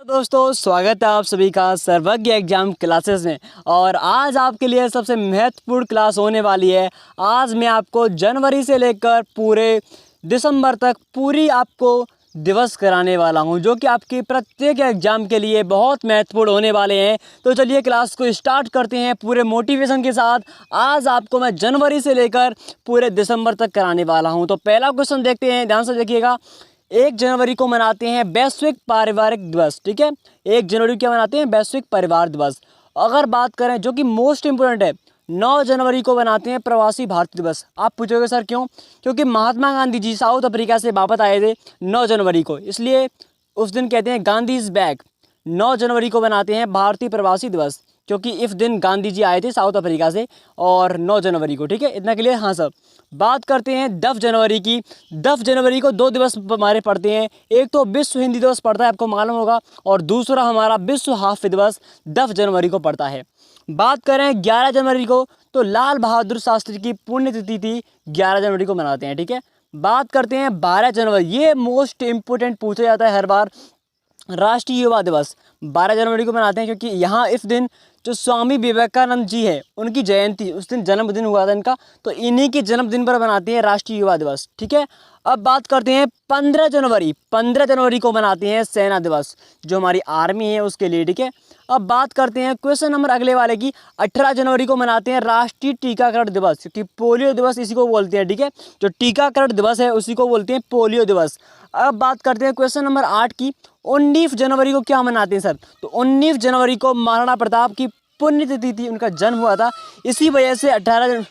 तो दोस्तों स्वागत है आप सभी का सर्वज्ञ एग्जाम क्लासेस में। और आज आपके लिए सबसे महत्वपूर्ण क्लास होने वाली है। आज मैं आपको जनवरी से लेकर पूरे दिसंबर तक पूरी आपको दिवस कराने वाला हूं, जो कि आपके प्रत्येक एग्जाम के लिए बहुत महत्वपूर्ण होने वाले हैं। तो चलिए क्लास को स्टार्ट करते हैं पूरे मोटिवेशन के साथ। आज आपको मैं जनवरी से लेकर पूरे दिसंबर तक कराने वाला हूं। तो पहला क्वेश्चन देखते हैं, ध्यान से देखिएगा। 1 जनवरी को मनाते हैं वैश्विक पारिवारिक दिवस। ठीक है, 1 जनवरी को क्या मनाते हैं? वैश्विक परिवार दिवस। अगर बात करें जो कि मोस्ट इंपोर्टेंट है, 9 जनवरी को मनाते हैं प्रवासी भारतीय दिवस। आप पूछोगे सर क्यों? क्योंकि महात्मा गांधी जी साउथ अफ्रीका से वापस आए थे 9 जनवरी को, इसलिए उस दिन कहते हैं गांधी इज बैक। 9 जनवरी को मनाते हैं भारतीय प्रवासी दिवस, क्योंकि इस दिन गांधी जी आए थे साउथ अफ्रीका से, और 9 जनवरी को। ठीक है, इतना क्लियर? हाँ सर। बात करते हैं 10 जनवरी की। 10 जनवरी को 2 दिवस हमारे पड़ते हैं। एक तो विश्व हिंदी दिवस पड़ता है, आपको मालूम होगा, और दूसरा हमारा विश्व हास्य दिवस 10 जनवरी को पड़ता है। बात करें 11 जनवरी को, तो लाल बहादुर शास्त्री की पुण्यतिथि थी, 11 जनवरी को मनाते हैं। ठीक है, बात करते हैं 12 जनवरी, ये मोस्ट इंपोर्टेंट पूछा जाता है हर बार, राष्ट्रीय युवा दिवस। 12 जनवरी को मनाते हैं क्योंकि यहाँ इस दिन जो स्वामी विवेकानंद जी है उनकी जयंती, उस दिन जन्मदिन हुआ था इनका, तो इन्हीं के जन्मदिन पर मनाते हैं राष्ट्रीय युवा दिवस। ठीक है, अब बात करते हैं 15 जनवरी। 15 जनवरी को मनाते हैं सेना दिवस, जो हमारी आर्मी है उसके लिए। ठीक है, अब बात करते हैं क्वेश्चन नंबर अगले वाले की। 18 जनवरी को मनाते हैं राष्ट्रीय टीकाकरण दिवस, क्योंकि पोलियो दिवस इसी को बोलते हैं। ठीक है, जो टीकाकरण दिवस है उसी को बोलते हैं पोलियो दिवस। अब बात करते हैं क्वेश्चन नंबर 8 की। 19 जनवरी को क्या मनाते हैं सर? तो 19 जनवरी को महाराणा प्रताप की पुण्यतिथि थी, उनका जन्म हुआ था, इसी वजह से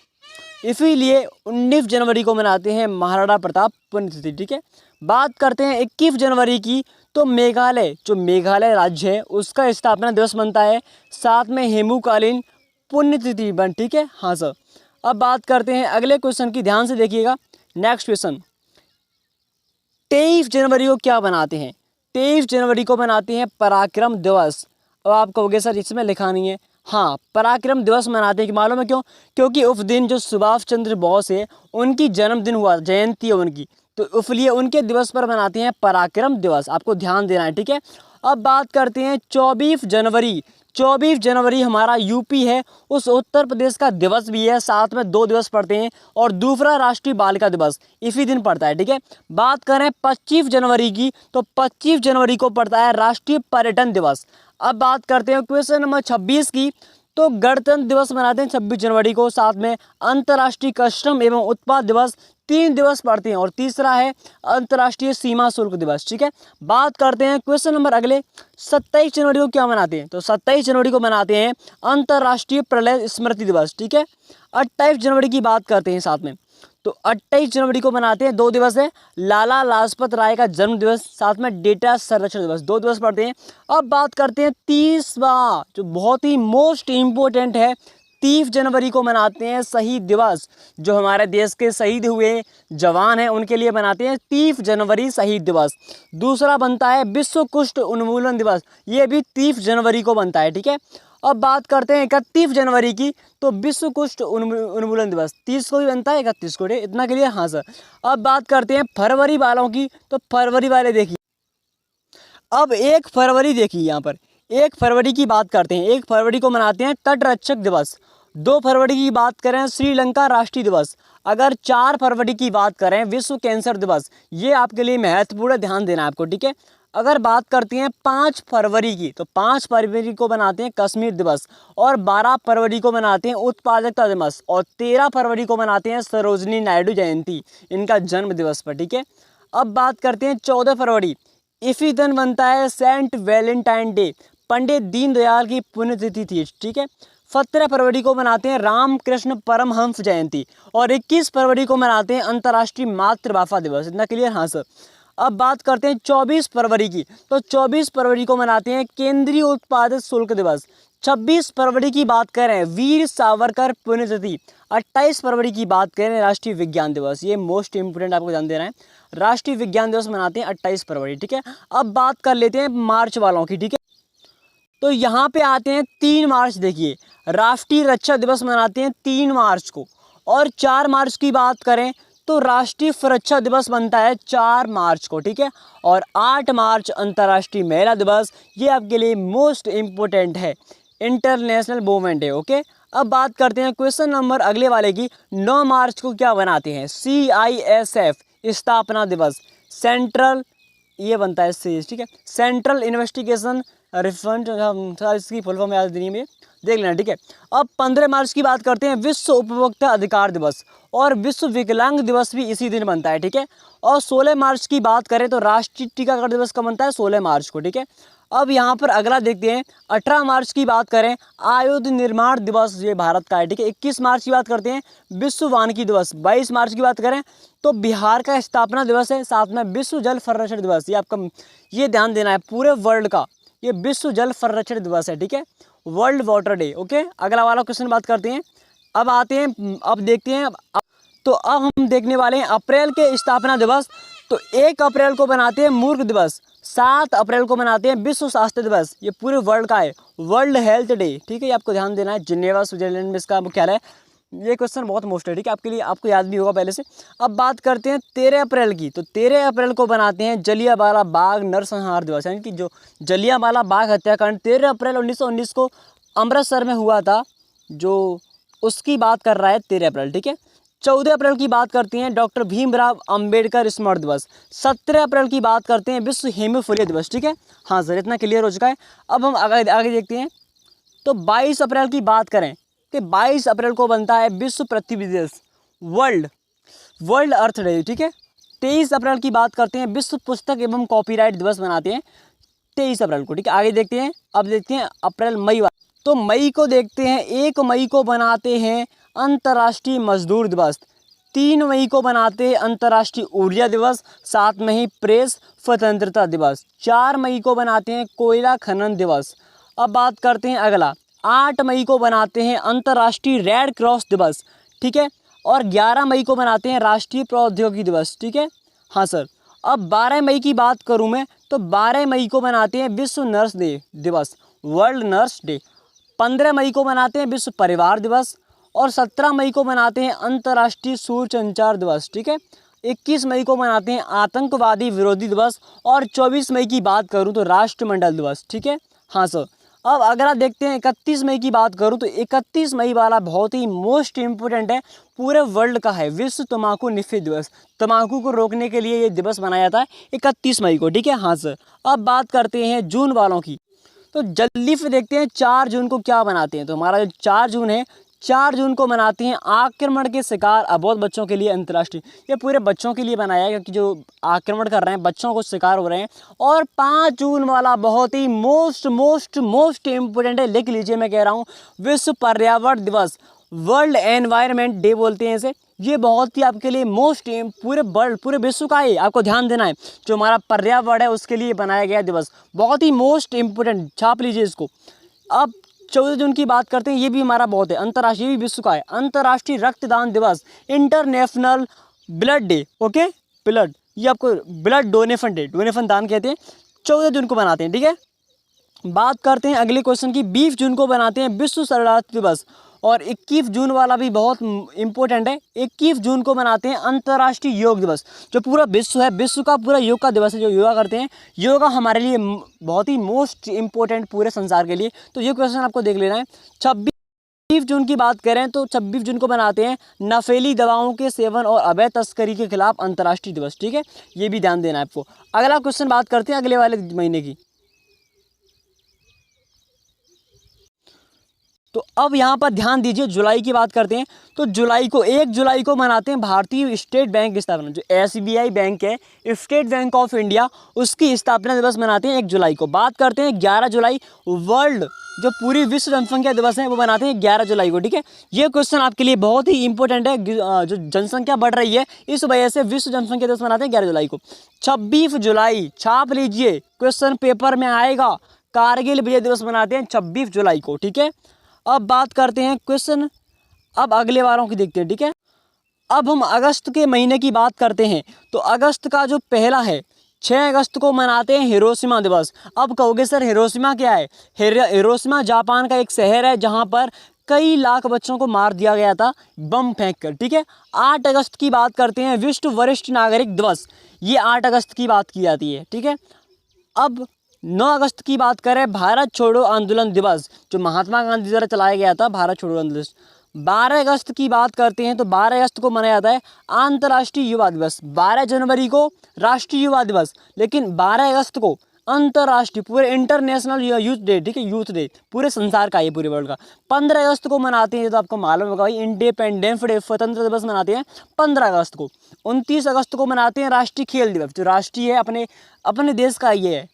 इसीलिए 19 जनवरी को मनाते हैं महाराणा प्रताप पुण्यतिथि। ठीक है, बात करते हैं 21 जनवरी की। तो मेघालय, जो मेघालय राज्य है उसका स्थापना दिवस बनता है, साथ में हेमूकालीन पुण्यतिथि बन। ठीक है, हाँ सर। अब बात करते हैं अगले क्वेश्चन की, ध्यान से देखिएगा। नेक्स्ट क्वेश्चन, 23 जनवरी को क्या बनाते हैं? 23 जनवरी को मनाते हैं पराक्रम दिवस। अब आप कहोगे सर इसमें लिखा नहीं है। हाँ, पराक्रम दिवस मनाते हैं कि मालूम है क्यों? क्योंकि उस दिन जो सुभाष चंद्र बोस है उनकी जन्मदिन हुआ, जयंती है उनकी, तो इसलिए उनके दिवस पर मनाते हैं पराक्रम दिवस। आपको ध्यान देना है। ठीक है, अब बात करते हैं 24 जनवरी। 24 जनवरी हमारा यूपी है, उस उत्तर प्रदेश का दिवस भी है, साथ में 2 दिवस पड़ते हैं, और दूसरा राष्ट्रीय बालिका दिवस इसी दिन पड़ता है। ठीक है, बात करें 25 जनवरी की, तो 25 जनवरी को पड़ता है राष्ट्रीय पर्यटन दिवस। अब बात करते हैं क्वेश्चन नंबर 26 की। तो गणतंत्र दिवस मनाते हैं 26 जनवरी को, साथ में अंतर्राष्ट्रीय कस्टम एवं उत्पाद दिवस, 3 दिवस पड़ते हैं, और तीसरा है अंतर्राष्ट्रीय सीमा शुल्क दिवस। ठीक है, बात करते हैं क्वेश्चन नंबर अगले। 27 जनवरी को क्या मनाते हैं? तो 27 जनवरी को मनाते हैं अंतर्राष्ट्रीय प्रलय स्मृति दिवस। ठीक है, 28 जनवरी की बात करते हैं साथ में। तो 28 जनवरी को मनाते हैं, 2 दिवस है, लाला लाजपत राय का जन्म दिवस, साथ में डेटा संरक्षण दिवस, 2 दिवस पड़ते हैं। अब बात करते हैं 30वां, जो बहुत ही मोस्ट इम्पोर्टेंट है, 30 जनवरी को मनाते हैं शहीद दिवस। जो हमारे देश के शहीद हुए जवान हैं उनके लिए मनाते हैं 30 जनवरी शहीद दिवस। दूसरा बनता है विश्व कुष्ठ उन्मूलन दिवस, ये भी 30 जनवरी को बनता है। ठीक है, अब बात करते हैं 31 जनवरी की। तो विश्व कुष्ठ उन्मूलन दिवस 30 को भी बनता है, 31 को। इतना के लिए हाँ सर। अब बात करते हैं फरवरी वालों की। तो फरवरी वाले देखिए, अब 1 फरवरी देखिए, यहाँ पर 1 फरवरी की बात करते हैं। 1 फरवरी को मनाते हैं तटरक्षक दिवस। 2 फरवरी की बात करें श्रीलंका राष्ट्रीय दिवस। अगर 4 फरवरी की बात करें विश्व कैंसर दिवस, ये आपके लिए महत्वपूर्ण, ध्यान देना है आपको। ठीक है, अगर बात करते हैं 5 फरवरी की, तो 5 फरवरी को मनाते हैं कश्मीर दिवस, और 12 फरवरी को मनाते हैं उत्पादकता दिवस, और 13 फरवरी को मनाते हैं सरोजनी नायडू जयंती, इनका जन्म दिवस पर। ठीक है, अब बात करते हैं 14 फरवरी, इसी दिन बनता है Saint Valentine day, Pandit Deendayal की पुण्यतिथि थी। ठीक है, 17 फरवरी को मनाते हैं रामकृष्ण परमहंस जयंती, और 21 फरवरी को मनाते हैं अंतर्राष्ट्रीय मातृभाषा दिवस। इतना क्लियर? हाँ सर। अब बात करते हैं 24 फरवरी की। तो 24 फरवरी को मनाते हैं केंद्रीय उत्पादित शुल्क दिवस। 26 फरवरी की बात करें वीर सावरकर पुण्यतिथि। 28 फरवरी की बात करें राष्ट्रीय विज्ञान दिवस, ये मोस्ट इंपोर्टेंट आपको ध्यान देना है, राष्ट्रीय विज्ञान दिवस मनाते हैं 28 फरवरी। ठीक है, अब बात कर लेते हैं मार्च वालों की। ठीक है, तो यहाँ पे आते हैं 3 मार्च। देखिए, राष्ट्रीय रक्षा दिवस मनाते हैं 3 मार्च को, और 4 मार्च की बात करें तो राष्ट्रीय सुरक्षा दिवस बनता है 4 मार्च को, ठीक है। और 8 मार्च अंतर्राष्ट्रीय महिला दिवस, ये आपके लिए मोस्ट इम्पोर्टेंट है, इंटरनेशनल वुमेन डे, ओके। अब बात करते हैं क्वेश्चन नंबर अगले वाले की, 9 मार्च को क्या बनाते हैं? CISF स्थापना दिवस, सेंट्रल, ये बनता है सी, ठीक है, सेंट्रल इन्वेस्टिगेशन रिफंड, इसकी फुल फॉर्म याद नहीं है, देख लेना, ठीक है। अब 15 मार्च की बात करते हैं, विश्व उपभोक्ता अधिकार दिवस, और विश्व विकलांग दिवस भी इसी दिन बनता है, ठीक है। और 16 मार्च की बात करें तो राष्ट्रीय टीकाकरण दिवस कब बनता है? 16 मार्च को, ठीक है। अब यहाँ पर अगला देखते हैं, 18 मार्च की बात करें, आयुध निर्माण दिवस, ये भारत का है, ठीक है। 21 मार्च की बात करते हैं, विश्व वानिकी दिवस। 22 मार्च की बात करें तो बिहार का स्थापना दिवस है। साथ में विश्व जल संरक्षण दिवस, ये आपका, ये ध्यान देना है, पूरे वर्ल्ड का ये विश्व जल संरक्षण दिवस है, ठीक है, वर्ल्ड वाटर डे, ओके। अगला वाला क्वेश्चन बात करते हैं। अब आते हैं, अब देखते हैं, तो अब हम देखने वाले हैं अप्रैल के स्थापना दिवस। तो 1 अप्रैल को बनाते हैं मूर्ख दिवस, 7 अप्रैल को बनाते हैं विश्व स्वास्थ्य दिवस, ये पूरे वर्ल्ड का है, वर्ल्ड हेल्थ डे, ठीक है। ये आपको ध्यान देना है, जिनेवा स्विट्जरलैंड में इसका मुख्यालय है। ये क्वेश्चन बहुत मोस्ट है, ठीक है, आपके लिए, आपको याद भी होगा पहले से। अब बात करते हैं 13 अप्रैल की, तो 13 अप्रैल को बनाते हैं जलियांवाला बाग नरसंहार दिवस, यानी कि जो जलियांवाला बाग हत्याकांड 13 अप्रैल 1919 को अमृतसर में हुआ था, जो उसकी बात कर रहा है 13 अप्रैल, ठीक है। 14 अप्रैल की बात करते हैं डॉक्टर भीमराव अंबेडकर स्मृति दिवस। 17 अप्रैल की बात करते हैं विश्व हेमोफीलिया दिवस, ठीक है। हाँ सर, इतना क्लियर हो चुका है। अब हम आगे देखते हैं, तो 22 अप्रैल की बात करें कि 22 अप्रैल को बनता है विश्व पृथ्वी दिवस, वर्ल्ड अर्थ डे, ठीक है। 23 अप्रैल की बात करते हैं, विश्व पुस्तक एवं कॉपीराइट दिवस मनाते हैं 23 अप्रैल को, ठीक है। आगे देखते हैं, अब देखते हैं अप्रैल मई वाला, तो मई को देखते हैं, 1 मई को बनाते हैं अंतर्राष्ट्रीय मजदूर दिवस, 3 मई को बनाते हैं अंतर्राष्ट्रीय ऊर्जा दिवस, साथ में ही प्रेस स्वतंत्रता दिवस, 4 मई को बनाते हैं कोयला खनन दिवस। अब बात करते हैं अगला, 8 मई को बनाते हैं अंतर्राष्ट्रीय रेड क्रॉस दिवस, ठीक है। और 11 मई को बनाते हैं राष्ट्रीय प्रौद्योगिकी दिवस, ठीक है। हाँ सर। अब 12 मई की बात करूं मैं, तो 12 मई को बनाते हैं विश्व नर्स डे दिवस, वर्ल्ड नर्स डे। 15 मई को बनाते हैं विश्व परिवार दिवस, और 17 मई को बनाते हैं अंतर्राष्ट्रीय सूरसंचार दिवस, ठीक है। 21 मई को मनाते हैं आतंकवादी विरोधी दिवस, और 24 मई की बात करूं तो राष्ट्रमंडल दिवस, ठीक है। हाँ सर। अब अगर आप देखते हैं 31 मई की बात करूं तो 31 मई वाला बहुत ही मोस्ट इम्पोर्टेंट है, पूरे वर्ल्ड का है, विश्व तंबाकू निषेध दिवस। तंबाकू को रोकने के लिए ये दिवस मनाया जाता है 31 मई को, ठीक है। हाँ सर। अब बात करते हैं जून वालों की, तो जल्दी से देखते हैं 4 जून को क्या मनाते हैं। तो हमारा जो 4 जून है, 4 जून को मनाते हैं आक्रमण के शिकार अबोध बच्चों के लिए अंतर्राष्ट्रीय, ये पूरे बच्चों के लिए बनाया है, क्योंकि जो आक्रमण कर रहे हैं बच्चों को शिकार हो रहे हैं। और 5 जून वाला बहुत ही मोस्ट इम्पोर्टेंट है, लिख लीजिए, मैं कह रहा हूँ, विश्व पर्यावरण दिवस, वर्ल्ड एनवायरनमेंट डे बोलते हैं इसे। ये बहुत ही आपके लिए मोस्ट, पूरे वर्ल्ड, पूरे विश्व का ही आपको ध्यान देना है, जो हमारा पर्यावरण है उसके लिए बनाया गया दिवस, बहुत ही मोस्ट इम्पोर्टेंट, छाप लीजिए इसको। अब 14 जून की बात करते हैं, ये भी हमारा बहुत है, अंतर्राष्ट्रीय, भी विश्व का है, अंतर्राष्ट्रीय रक्तदान दिवस, international blood day, okay, blood, ये आपको ब्लड डोनेशन डे, डोनेशन दान कहते हैं, 14 जून को बनाते हैं, ठीक है। बात करते हैं अगले क्वेश्चन की, 20 जून को बनाते हैं विश्व शरणार्थी दिवस, और 21 जून वाला भी बहुत इंपॉर्टेंट है, 21 जून को मनाते हैं अंतर्राष्ट्रीय योग दिवस। जो पूरा विश्व है, विश्व का पूरा योग का दिवस है, जो योगा करते हैं, योगा हमारे लिए बहुत ही मोस्ट इम्पोर्टेंट पूरे संसार के लिए। तो ये क्वेश्चन आपको देख लेना है। 26 जून की बात करें तो 26 जून को मनाते हैं नशीली दवाओं के सेवन और अवैध तस्करी के खिलाफ अंतर्राष्ट्रीय दिवस, ठीक है, ये भी ध्यान देना है आपको। अगला क्वेश्चन बात करते हैं अगले वाले महीने की, तो अब यहाँ पर ध्यान दीजिए, जुलाई की बात करते हैं। तो जुलाई को, 1 जुलाई को मनाते हैं भारतीय स्टेट बैंक की स्थापना, जो SBI बैंक है, स्टेट बैंक ऑफ इंडिया, उसकी स्थापना दिवस मनाते हैं 1 जुलाई को। बात करते हैं 11 जुलाई, वर्ल्ड, जो पूरी विश्व जनसंख्या दिवस है वो मनाते हैं 11 जुलाई को, ठीक है। ये क्वेश्चन आपके लिए बहुत ही इंपॉर्टेंट है, जो जनसंख्या बढ़ रही है इस वजह से विश्व जनसंख्या दिवस मनाते हैं 11 जुलाई को। 26 जुलाई, छाप लीजिए, क्वेश्चन पेपर में आएगा, कारगिल विजय दिवस मनाते हैं 26 जुलाई को, ठीक है। अब बात करते हैं क्वेश्चन, अब अगले वारों की देखते हैं, ठीक है। अब हम अगस्त के महीने की बात करते हैं, तो अगस्त का जो पहला है, 6 अगस्त को मनाते हैं हिरोशिमा दिवस। अब कहोगे सर हिरोशिमा क्या है? हिरोशिमा जापान का एक शहर है, जहां पर कई लाख बच्चों को मार दिया गया था बम फेंक कर, ठीक है। 8 अगस्त की बात करते हैं, विश्व वरिष्ठ नागरिक दिवस, ये 8 अगस्त की बात की जाती है, ठीक है। अब 9 अगस्त की बात करें, भारत छोड़ो आंदोलन दिवस, जो महात्मा गांधी द्वारा चलाया गया था भारत छोड़ो आंदोलन दिवस। 12 अगस्त की बात करते हैं तो 12 अगस्त को मनाया जाता है अंतर्राष्ट्रीय युवा दिवस। 12 जनवरी को राष्ट्रीय युवा दिवस, लेकिन 12 अगस्त को अंतर्राष्ट्रीय, पूरे इंटरनेशनल यूथ डे, ठीक है, यूथ डे पूरे संसार का, ये पूरे वर्ल्ड का। 15 अगस्त को मनाते हैं, तो आपको मालूम होगा भाई, इंडिपेंडेंस डे, स्वतंत्र दिवस मनाते हैं 15 अगस्त को। 29 अगस्त को मनाते हैं राष्ट्रीय खेल दिवस, जो राष्ट्रीय है अपने देश का ये है,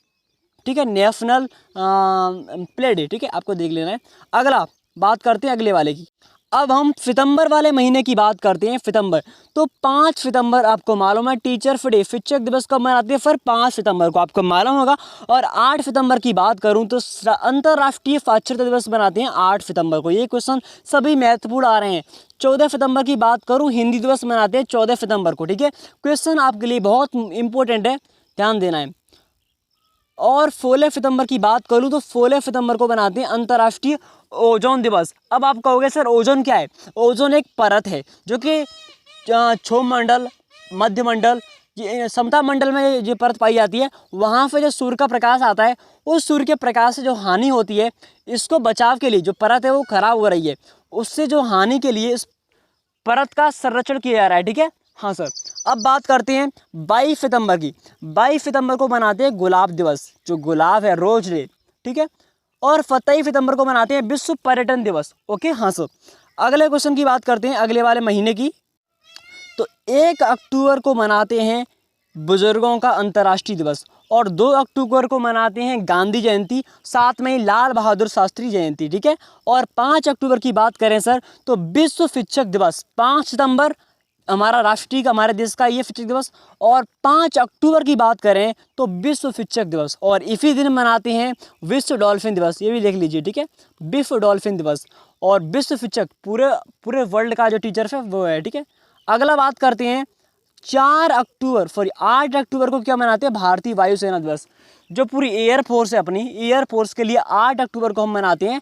ठीक है, नेशनल प्ले डे, ठीक है, आपको देख लेना है। अगला बात करते हैं अगले वाले की। अब हम सितंबर वाले महीने की बात करते हैं। सितंबर, तो 5 सितंबर आपको मालूम है टीचर्स डे, शिक्षक दिवस कब मनाते हैं, फिर 5 सितंबर को आपको मालूम होगा। और 8 सितंबर की बात करूं तो अंतर्राष्ट्रीय साक्षरता दिवस मनाते हैं 8 सितंबर को। ये क्वेश्चन सभी महत्वपूर्ण आ रहे हैं। 14 सितंबर की बात करूं, हिंदी दिवस मनाते हैं 14 सितंबर को, ठीक है। क्वेश्चन आपके लिए बहुत इंपॉर्टेंट है, ध्यान देना है। और 16 सितंबर की बात करूं तो 16 सितंबर को बनाते हैं अंतर्राष्ट्रीय ओजोन दिवस। अब आप कहोगे सर ओजोन क्या है? ओजोन एक परत है जो कि क्षोभ मंडल, मध्य मंडल, ये समता मंडल में ये परत पाई जाती है। वहाँ से जो सूर्य का प्रकाश आता है, उस सूर्य के प्रकाश से जो हानि होती है, इसको बचाव के लिए जो परत है वो खराब हो रही है, उससे जो हानि के लिए इस परत का संरक्षण किया जा रहा है, ठीक है। हाँ सर। अब बात करते हैं 22 सितंबर की। 22 सितंबर को मनाते हैं गुलाब दिवस, जो गुलाब है, रोज डे, ठीक है। और 27 सितंबर को मनाते हैं विश्व पर्यटन दिवस। ओके, हाँ सर। अगले क्वेश्चन की बात करते हैं अगले वाले महीने की। तो 1 अक्टूबर को मनाते हैं बुजुर्गों का अंतर्राष्ट्रीय दिवस, और 2 अक्टूबर को मनाते हैं गांधी जयंती, 7 मई लाल बहादुर शास्त्री जयंती, ठीक है। और 5 अक्टूबर की बात करें सर तो विश्व शिक्षक दिवस। 5 सितंबर हमारा राष्ट्रीय का, हमारे देश का ये शिक्षक दिवस। और 5 अक्टूबर की बात करें तो विश्व शिक्षक दिवस। और इसी दिन मनाते हैं विश्व डॉल्फिन दिवस, ये भी देख लीजिए, ठीक है, विश्व डॉल्फिन दिवस। और विश्व शिक्षक पूरे वर्ल्ड का जो टीचर है वो है, ठीक है। अगला बात करते हैं 8 अक्टूबर को क्या मनाते हैं? भारतीय वायुसेना दिवस, जो पूरी एयरफोर्स है अपनी, एयरफोर्स के लिए 8 अक्टूबर को हम मनाते हैं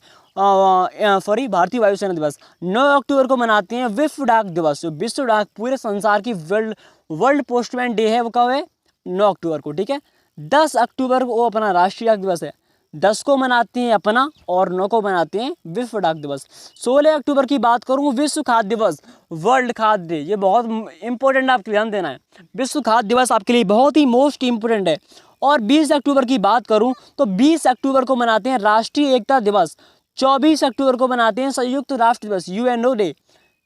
भारतीय वायुसेना दिवस। 9 अक्टूबर को मनाते हैं विश्व डाक दिवस, जो विश्व डाक पूरे संसार की वर्ल्ड पोस्टमैन डे है, वो कब है? 9 अक्टूबर को, ठीक है। 10 अक्टूबर को अपना राष्ट्रीय डाक दिवस है, 10 को मनाते हैं अपना, और 9 को मनाते हैं विश्व डाक दिवस। 16 अक्टूबर की बात करूँ, विश्व खाद्य दिवस, वर्ल्ड खाद्य डे, ये बहुत इंपॉर्टेंट, आपको ध्यान देना है। विश्व खाद्य दिवस आपके लिए बहुत ही मोस्ट इंपॉर्टेंट है। और 20 अक्टूबर की बात करूं तो 20 अक्टूबर को मनाते हैं राष्ट्रीय एकता दिवस। 24 अक्टूबर को मनाते हैं संयुक्त राष्ट्र दिवस, UNO day,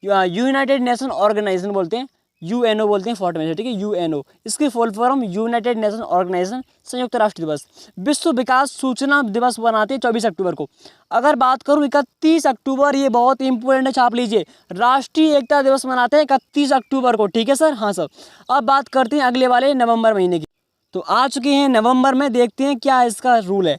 United Nation Organisation बोलते हैं, यूएनओ बोलते हैं शॉर्ट में, ठीक है, यूएनओ, इसकी full form United Nation Organisation, संयुक्त राष्ट्र दिवस। विश्व विकास सूचना दिवस बनाते हैं 24 अक्टूबर को। अगर बात करूं 31 अक्टूबर, ये बहुत इंपॉर्टेंट है, छाप लीजिए, राष्ट्रीय एकता दिवस मनाते हैं 31 अक्टूबर को, ठीक है सर। हाँ सर। अब बात करते हैं अगले वाले नवंबर महीने की। तो आ चुके हैं नवंबर में, देखते हैं क्या इसका रूल है।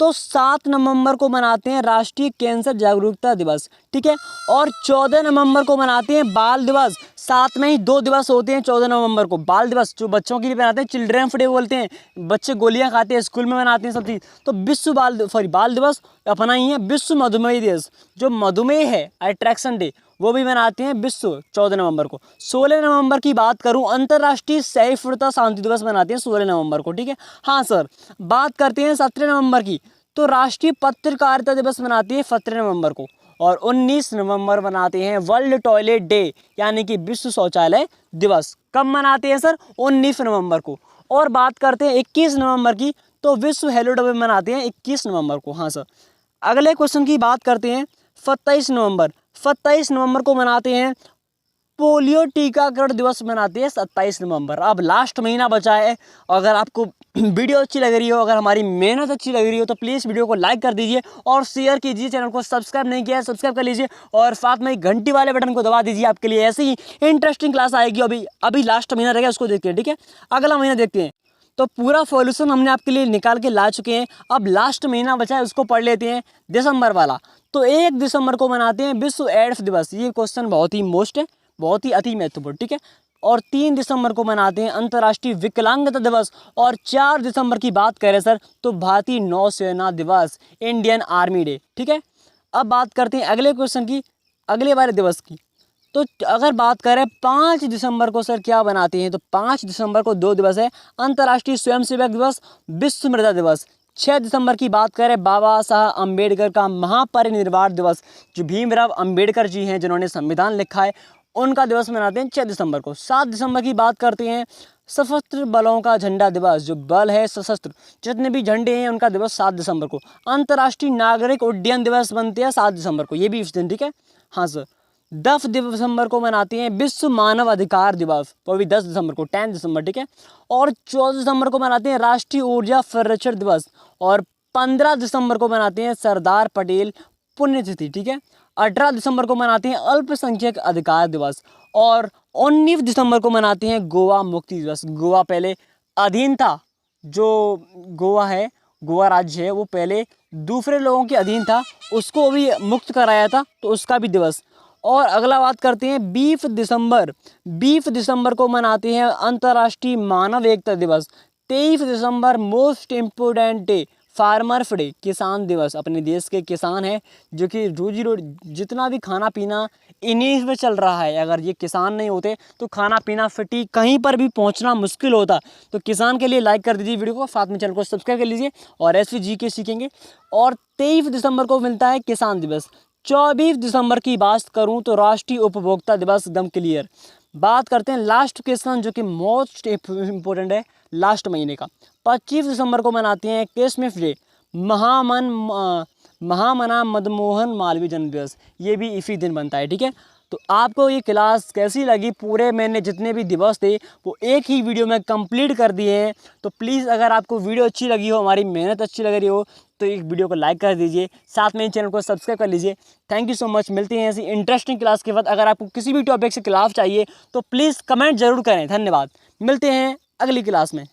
तो 7 नवंबर को मनाते हैं राष्ट्रीय कैंसर जागरूकता दिवस, ठीक है। और 14 नवंबर को मनाते हैं बाल दिवस। 7 में ही 2 दिवस होते हैं 14 नवंबर को, बाल दिवस जो बच्चों के लिए मनाते हैं, चिल्ड्रंस डे बोलते हैं, बच्चे गोलियां खाते हैं स्कूल में मनाते हैं सब चीज़। तो विश्व बाल दिवस अपना ही है। विश्व मधुमेह दिवस, जो मधुमेह है, अट्रैक्शन डे, वो भी मनाते हैं विश्व 14 नवंबर को। 16 नवंबर की बात करूं, अंतर्राष्ट्रीय सहिष्णुता शांति दिवस मनाते हैं 16 नवंबर को, ठीक है। हाँ सर। बात करते हैं 17 नवंबर की, तो राष्ट्रीय पत्रकारिता दिवस मनाते हैं 17 नवंबर को। और 19 नवंबर मनाते हैं वर्ल्ड टॉयलेट डे, यानी कि विश्व शौचालय दिवस। कब मनाते हैं सर? 19 नवंबर को। और बात करते हैं 21 नवंबर की, तो विश्व हेलो डे मनाते हैं 21 नवंबर को। हाँ सर। अगले क्वेश्चन की बात करते हैं 27 नवंबर। 27 नवंबर को मनाते हैं पोलियो टीकाकरण दिवस, मनाते हैं 27 नवंबर। अब लास्ट महीना बचा है, अगर आपको वीडियो अच्छी लग रही हो, अगर हमारी मेहनत अच्छी लग रही हो, तो प्लीज़ वीडियो को लाइक कर दीजिए और शेयर कीजिए। चैनल को सब्सक्राइब नहीं किया है, सब्सक्राइब कर लीजिए, और साथ में घंटी वाले बटन को दबा दीजिए। आपके लिए ऐसी ही इंटरेस्टिंग क्लास आएगी। अभी लास्ट महीना रहेगा, उसको देखते हैं, ठीक है। अगला महीना देखते हैं। तो पूरा सॉल्यूशन हमने आपके लिए निकाल के ला चुके हैं। अब लास्ट महीना बचा है, उसको पढ़ लेते हैं, दिसंबर वाला। तो 1 दिसंबर को मनाते हैं विश्व एड्स दिवस। ये क्वेश्चन बहुत ही मोस्ट है, बहुत ही अति महत्वपूर्ण, ठीक है। और 3 दिसंबर को मनाते हैं अंतर्राष्ट्रीय विकलांगता दिवस। और 4 दिसंबर की बात करें सर, तो भारतीय नौसेना दिवस, इंडियन आर्मी डे, ठीक है। अब बात करते हैं अगले क्वेश्चन की, अगले वाले दिवस की। तो अगर बात करें 5 दिसंबर को सर क्या बनाते हैं, तो 5 दिसंबर को 2 दिवस है, अंतर्राष्ट्रीय स्वयंसेवक दिवस, विश्व मृदा दिवस। 6 दिसंबर की बात करें बाबा साहब अम्बेडकर का महापरिनिर्वाण दिवस, जो भीमराव अम्बेडकर जी हैं जिन्होंने संविधान लिखा है, उनका दिवस मनाते हैं 6 दिसंबर को। 7 दिसंबर की बात करते हैं सशस्त्र बलों का झंडा दिवस, जो बल है सशस्त्र जितने भी झंडे हैं उनका दिवस 7 दिसंबर को। अंतर्राष्ट्रीय नागरिक उड्डयन दिवस बनते हैं 7 दिसंबर को, ये भी इस दिन, ठीक है। हाँ सर। 10 दिसंबर को मनाते हैं विश्व मानव अधिकार दिवस, वो भी 10 दिसंबर को, 10 दिसंबर, ठीक है। और 14 दिसंबर को मनाते हैं राष्ट्रीय ऊर्जा संरक्षण दिवस, और 15 दिसंबर को मनाते हैं सरदार पटेल पुण्यतिथि, ठीक है। 18 दिसंबर को मनाते हैं अल्पसंख्यक अधिकार दिवस, और 19 दिसंबर को मनाते हैं गोवा मुक्ति दिवस। गोवा पहले अधीन था, जो गोवा है, गोवा राज्य है, वो पहले दूसरे लोगों के अधीन था, उसको भी मुक्त कराया था, तो उसका भी दिवस। और अगला बात करते हैं 20 दिसंबर, 20 दिसंबर को मनाते हैं अंतर्राष्ट्रीय मानव एकता दिवस। 23 दिसंबर most important day farmer day, किसान दिवस। अपने देश के किसान हैं जो कि रोजी रोटी, जितना भी खाना पीना इन्हीं में चल रहा है, अगर ये किसान नहीं होते तो खाना पीना फिटी कहीं पर भी पहुंचना मुश्किल होता। तो किसान के लिए लाइक कर दीजिए वीडियो को, साथ में चैनल को सब्सक्राइब कर लीजिए, और एसवी के सीखेंगे। और 23 दिसंबर को मिलता है किसान दिवस। 24 दिसंबर की बात करूं तो राष्ट्रीय उपभोक्ता दिवस, एकदम क्लियर। बात करते हैं लास्ट क्वेश्चन जो कि मोस्ट इम्पोर्टेंट है लास्ट महीने का। 25 दिसंबर को मनाते हैं क्रिसमस डे, महामना मदनमोहन मालवीय जन्म दिवस, ये भी इसी दिन बनता है, ठीक है। तो आपको ये क्लास कैसी लगी? पूरे मैंने जितने भी दिवस थे वो एक ही वीडियो में कंप्लीट कर दिए हैं। तो प्लीज़ अगर आपको वीडियो अच्छी लगी हो, हमारी मेहनत अच्छी लग रही हो, तो एक वीडियो को लाइक कर दीजिए, साथ में चैनल को सब्सक्राइब कर लीजिए। Thank you so much. मिलते हैं ऐसी इंटरेस्टिंग क्लास के बाद। अगर आपको किसी भी टॉपिक से क्लास चाहिए तो प्लीज़ कमेंट ज़रूर करें। धन्यवाद। मिलते हैं अगली क्लास में।